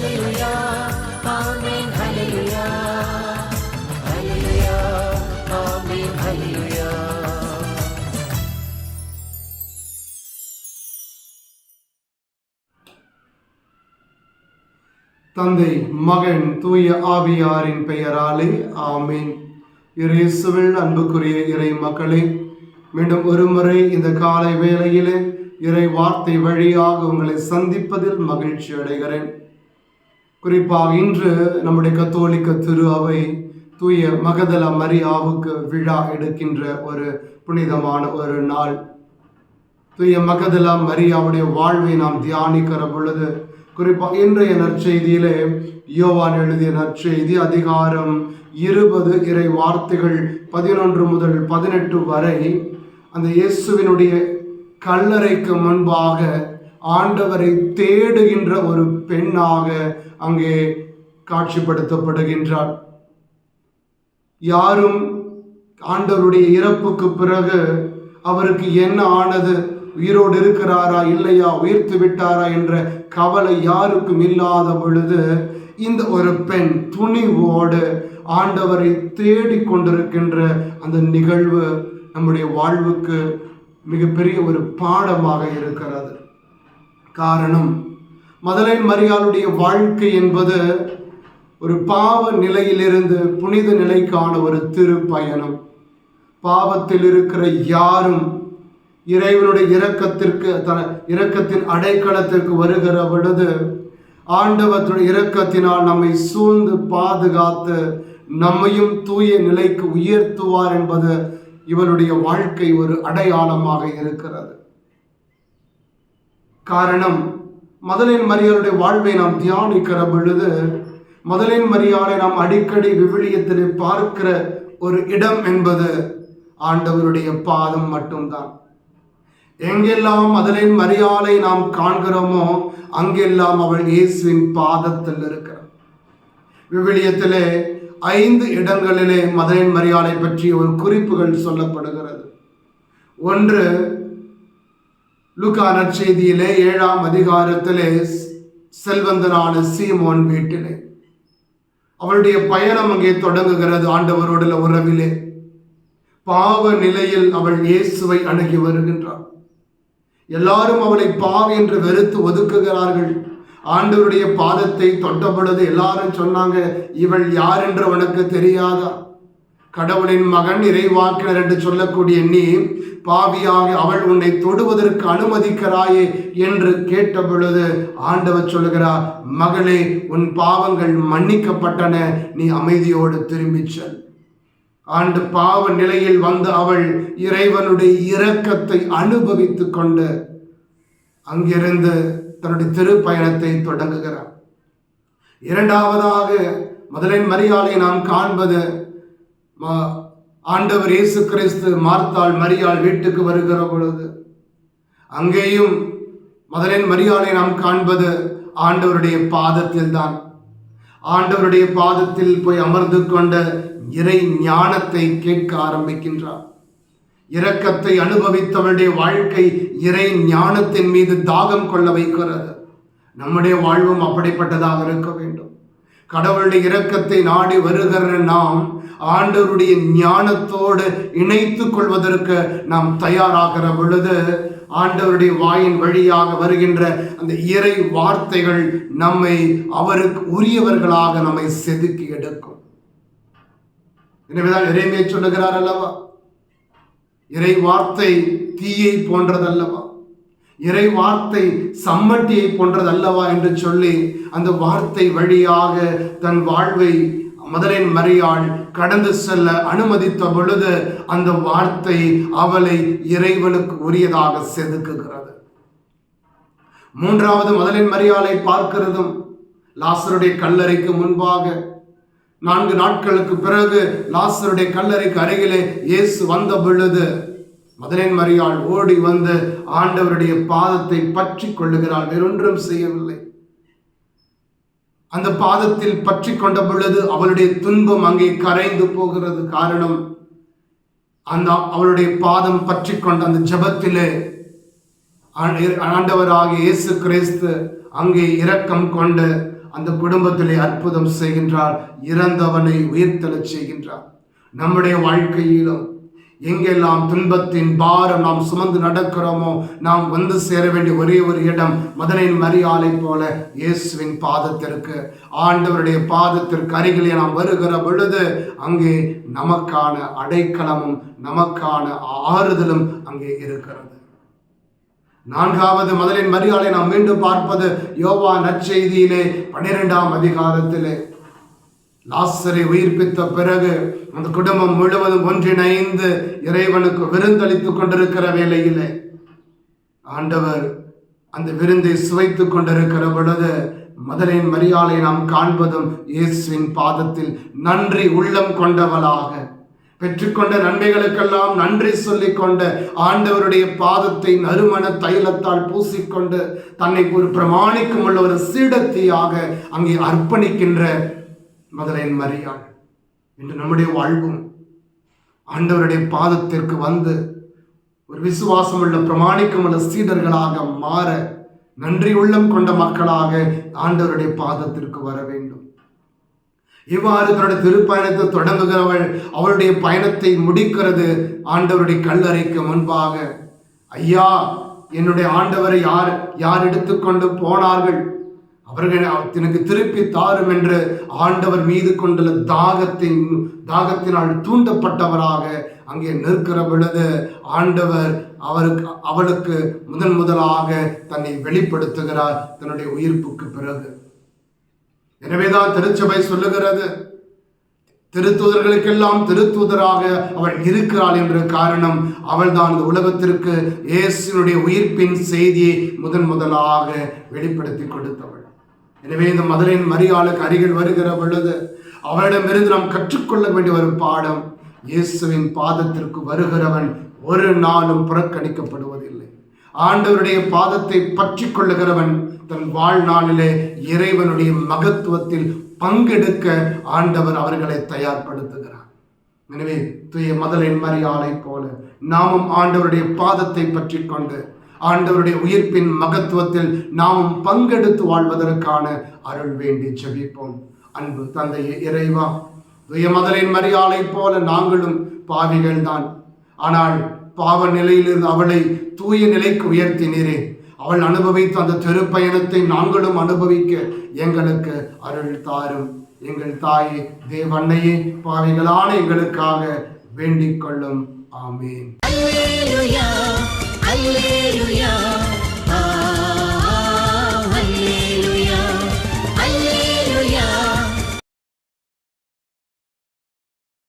ஹல்லேலூயா ஆமென் ஹல்லேலூயா ஹல்லேலூயா ஆமென் ஹல்லேலூயா. தந்தை மகன் தூய ஆவியாரின் பெயராலே ஆமீன். இயேசுவில் அன்புக்குரிய இறை மக்களே, மீண்டும் ஒருமுறை இந்த காலை வேளையிலே இறை வார்த்தை வழியாக உங்களை சந்திப்பதில் மகிழ்ச்சி அடைகிறேன். குறிப்பாக இன்று நம்முடைய கத்தோலிக்க திரு அவை தூய மகதல மரியாவுக்கு விழா எடுக்கின்ற ஒரு புனிதமான ஒரு நாள். தூய மகதல மரியாவுடைய வாழ்வை நாம் தியானிக்கிற பொழுது, குறிப்பாக இன்றைய நற்செய்தியிலே யோவான் எழுதிய நற்செய்தி அதிகாரம் 20 இறை வார்த்தைகள் 11 முதல் 18 வரை அந்த இயேசுவினுடைய கல்லறைக்கு முன்பாக ஆண்டவரை தேடுகின்ற ஒரு பெண்ணாக அங்கே காட்சிப்படுத்தப்படுகின்றார். யாரும் ஆண்டவருடைய இறப்புக்கு பிறகு அவருக்கு என்ன ஆனது, உயிரோடு இருக்கிறாரா இல்லையா, உயிர்த்து விட்டாரா என்ற கவலை யாருக்கும் இல்லாத பொழுது இந்த ஒரு பெண் துணிவோடு ஆண்டவரை தேடிக் கொண்டிருக்கின்ற அந்த நிகழ்வு நம்முடைய வாழ்வுக்கு மிகப்பெரிய ஒரு பாடமாக இருக்கிறது. காரணம், மதலேன் மரியாளுடைய வாழ்க்கை என்பது ஒரு பாவ நிலையிலிருந்து புனித நிலைக்கான ஒரு திருப்பயணம். பாவத்தில் இருக்கிற யாரும் இறைவனுடைய இரக்கத்தின் அடைக்கலத்திற்கு வருகிற பொழுது ஆண்டவருடைய இரக்கத்தினால் நம்மை சூழ்ந்து பாதுகாத்து நம்மையும் தூய நிலைக்கு உயர்த்துவார் என்பது இவருடைய வாழ்க்கை ஒரு அடையாளமாக இருக்கிறது. காரணம், மதலேன் மரியாளுடைய வாழ்வை நாம் தியானிக்கிற பொழுது மதலேன் மரியாளை நாம் அடிக்கடி விவிலியத்தில் பார்க்கிற ஒரு இடம் என்பது ஆண்டவருடைய பாதம் மட்டும்தான். எங்கெல்லாம் மதலேன் மரியாளை நாம் காண்கிறோமோ அங்கெல்லாம் அவள் இயேசுவின் பாதத்தில் இருக்கிறார். விவிலியத்திலே 5 இடங்களிலே மதலேன் மரியாளை பற்றிய ஒரு குறிப்புகள் சொல்லப்படுகிறது. ஒன்று, லூக்கா நற்செய்தியிலே 7ஆம் அதிகாரத்திலே செல்வந்தனான சீமோன் வீட்டிலே அவளுடைய பயணம் அங்கே தொடங்குகிறது. ஆண்டவரோடு உறவிலே பாவ நிலையில் அவள் இயேசுவை அணுகி வருகின்றாள். எல்லாரும் அவளை பாவி என்று வெறுத்து ஒதுக்குகிறார்கள். ஆண்டவருடைய பாதத்தை தொட்ட பொழுது எல்லாரும் சொன்னாங்க, இவள் யார் என்று உனக்கு தெரியாதா? கடவுளின் மகன் இறைவாக்கினர் என்று சொல்லக்கூடிய நீ பாவியாக அவள் உன்னை தொடுவதற்கு அனுமதிக்கிறாயே என்று கேட்ட பொழுது ஆண்டவர் சொல்லுகிறார், மகளே, உன் பாவங்கள் மன்னிக்கப்பட்டன, நீ அமைதியோடு திரும்பிச் செல். ஆண்டு பாவ நிலையில் வந்த அவள் இறைவனுடைய இரக்கத்தை அனுபவித்துக் கொண்டு அங்கிருந்து தன்னுடைய திருப்பயணத்தை தொடங்குகிறார். இரண்டாவதாக மதலேன் மரியாளை நாம் காண்பது, ஆண்டவர் இயேசு கிறிஸ்து மார்த்தாள் மரியாள் வீட்டுக்கு வருகிற பொழுது அங்கேயும் மதலேன் மரியாளை நாம் காண்பது ஆண்டவருடைய பாதத்தில் தான். ஆண்டவருடைய பாதத்தில் போய் அமர்ந்து கொண்ட இறை ஞானத்தை கேட்க ஆரம்பிக்கின்றார். இரக்கத்தை அனுபவித்தவருடைய வாழ்க்கை இறை ஞானத்தின் மீது தாகம் கொள்ள வைக்கிறது. நம்முடைய வாழ்வும் அப்படிப்பட்டதாக இருக்க வேண்டும். கடவுளுடைய இரக்கத்தை நாடி வருகிற நாம் ஆண்டவருடைய ஞானத்தோடு இணைத்துக் கொள்வதற்கு நாம் தயாராகிற பொழுது ஆண்டவருடைய வாயின் வழியாக வருகின்ற அந்த இறை வார்த்தைகள் நம்மை அவருக்கு உரியவர்களாக நம்மை செதுக்கி எடுக்கும். எனவேதான் இறைமையை சொல்லுகிறார் அல்லவா, இறை வார்த்தை தீயை போன்றதல்லவா, இறை வார்த்தை சம்மட்டியை போன்றதல்லவா என்று சொல்லி அந்த வார்த்தை வழியாக தன் வாழ்வை மதலேன் மரியாள் கடந்து செல்ல அனுமதித்த பொழுது அந்த வார்த்தை அவளை இறைவனுக்கு உரியதாக செதுக்குகிறது. மூன்றாவது, மதலேன் மரியாளை பார்க்கிறதும் லாசருடைய கல்லறைக்கு முன்பாக 4 நாட்களுக்கு பிறகு லாசருடைய கல்லறைக்கு அருகிலே இயேசு வந்த பொழுது மதலேன் மரியாள் ஓடி வந்து ஆண்டவருடைய பாதத்தை பற்றி கொள்ளுகிறாள். வேறொன்றும் செய்யவில்லை. அந்த பாதத்தில் பற்றி கொண்ட பொழுது அவளுடைய துன்பம் அங்கே கரைந்து போகிறது. காரணம், அந்த அவளுடைய பாதம் பற்றி கொண்ட அந்த ஜெபத்திலே ஆண்டவராகிய இயேசு கிறிஸ்து அங்கே இரக்கம் கொண்டு அந்த குடும்பத்திலே அற்புதம் செய்கின்றார். இறந்தவனை உயிர்த்தெழச் செய்கின்றார். நம்முடைய வாழ்க்கையிலும் எங்கெல்லாம் துன்பத்தின் பாரம் நாம் சுமந்து நடக்கிறோமோ, நாம் வந்து சேர வேண்டிய ஒரே ஒரு இடம் மதலையின் மரியாளை போல இயேசுவின் பாதத்திற்கு, ஆண்டவருடைய பாதத்திற்கு அருகிலே நாம் வருகிற பொழுது அங்கே நமக்கான அடைக்கலமும் நமக்கான ஆறுதலும் அங்கே இருக்கிறது. நான்காவது மதலின் மரியாதை நாம் மீண்டும் பார்ப்பது யோவான் நற்செய்தியிலே 12ஆம் அதிகாரத்திலே. லாசரை உயிர்ப்பித்த பிறகு அந்த குடும்பம் முழுவதும் ஒன்றிணைந்து இறைவனுக்கு விருந்தளித்துக் கொண்டிருக்கிற வேளையிலே ஆண்டவர் அந்த விருந்தை சுவைத்துக் கொண்டிருக்கிற பொழுது மதலின் மரியாதை நாம் காண்பதும் இயேசுவின் பாதத்தில் நன்றி உள்ளம் கொண்டவளாக, பெற்றுக்கொண்ட நன்மைகளுக்கெல்லாம் நன்றி சொல்லிக் கொண்ட ஆண்டவருடைய பாதத்தை நறுமண தைலத்தால் பூசிக்கொண்டு தன்னை ஒரு பிரமாணிக்கும் உள்ள ஒரு சீடத்தியாக அங்கே அர்ப்பணிக்கின்ற மதலையின் மரியாள். இன்று நம்முடைய வாழ்வும் ஆண்டவருடைய பாதத்திற்கு வந்து ஒரு விசுவாசம் உள்ள பிரமாணிக்கம் உள்ள சீடர்களாக மாற நன்றி உள்ளம் கொண்ட மக்களாக ஆண்டவருடைய பாதத்திற்கு வர வேண்டும். இவ்வாறு தன்னுடைய திருப்பயணத்தை தொடங்குகிறவள் அவளுடைய பயணத்தை முடிக்கிறது ஆண்டவருடைய கல்லறைக்கு முன்பாக. ஐயா, என்னுடைய ஆண்டவரை யார் எடுத்துக்கொண்டு போனார்கள், அவர்கள் எனக்கு திருப்பி தாரும் என்று ஆண்டவர் மீது கொண்டுள்ள தாகத்தினால் தூண்டப்பட்டவராக அங்கே நிற்கிற பொழுது ஆண்டவர் அவளுக்கு முதலாக தன்னை வெளிப்படுத்துகிறார் தன்னுடைய உயிர்ப்புக்கு பிறகு. எனவேதான் திருச்சபை சொல்லுகிறது, திருத்தூதர்களுக்கெல்லாம் திருத்தூதராக அவள் இருக்கிறாள் என்ற காரணம், அவள் தான் இந்த உலகத்திற்கு இயேசுவினுடைய உயிர்ப்பின் செய்தியை முதலாக வெளிப்படுத்தி கொடுத்தவள். எனவே இந்த மதலின் மரியாளுக்கு அருகில் வருகிற பொழுது அவளிடமிருந்து நாம் கற்றுக்கொள்ள வேண்டிய ஒரு பாடம், இயேசுவின் பாதத்திற்கு வருகிறவன் ஒரு நாளும் புறக்கணிக்கப்படுவதில்லை. ஆண்டவருடைய பாதத்தை பற்றி கொள்ளுகிறவன் தன் வாழ்நாளிலே இறைவனுடைய மகத்துவத்தில் பங்கெடுக்க ஆண்டவர் அவர்களை தயார்படுத்துகிறார். எனவே தூய மதலின் மரியாளை போல நாமும் ஆண்டவருடைய பாதத்தை பற்றி கொண்டு ஆண்டவருடைய உயிர்ப்பின் மகத்துவத்தில் நாமும் பங்கெடுத்து வாழ்வதற்கான அருள் வேண்டி ஜெபிப்போம். அன்பு தந்தையே இறைவா, தூய மதலின் மரியாளை போல நாங்களும் பாவிகள் தான். ஆனால் பாவ நிலையிலிருந்து அவளை தூய நிலைக்கு உயர்த்தினீரே. அவள் அனுபவித்த அந்த திருப்பயணத்தை நாங்களும் அனுபவிக்க எங்களுக்கு அருள் தாரும். எங்கள் தாயே தேவன்னையே, பாவிகளான எங்களுக்காக வேண்டிக் கொள்ளும். ஆமேன். Alleluia, Alleluia.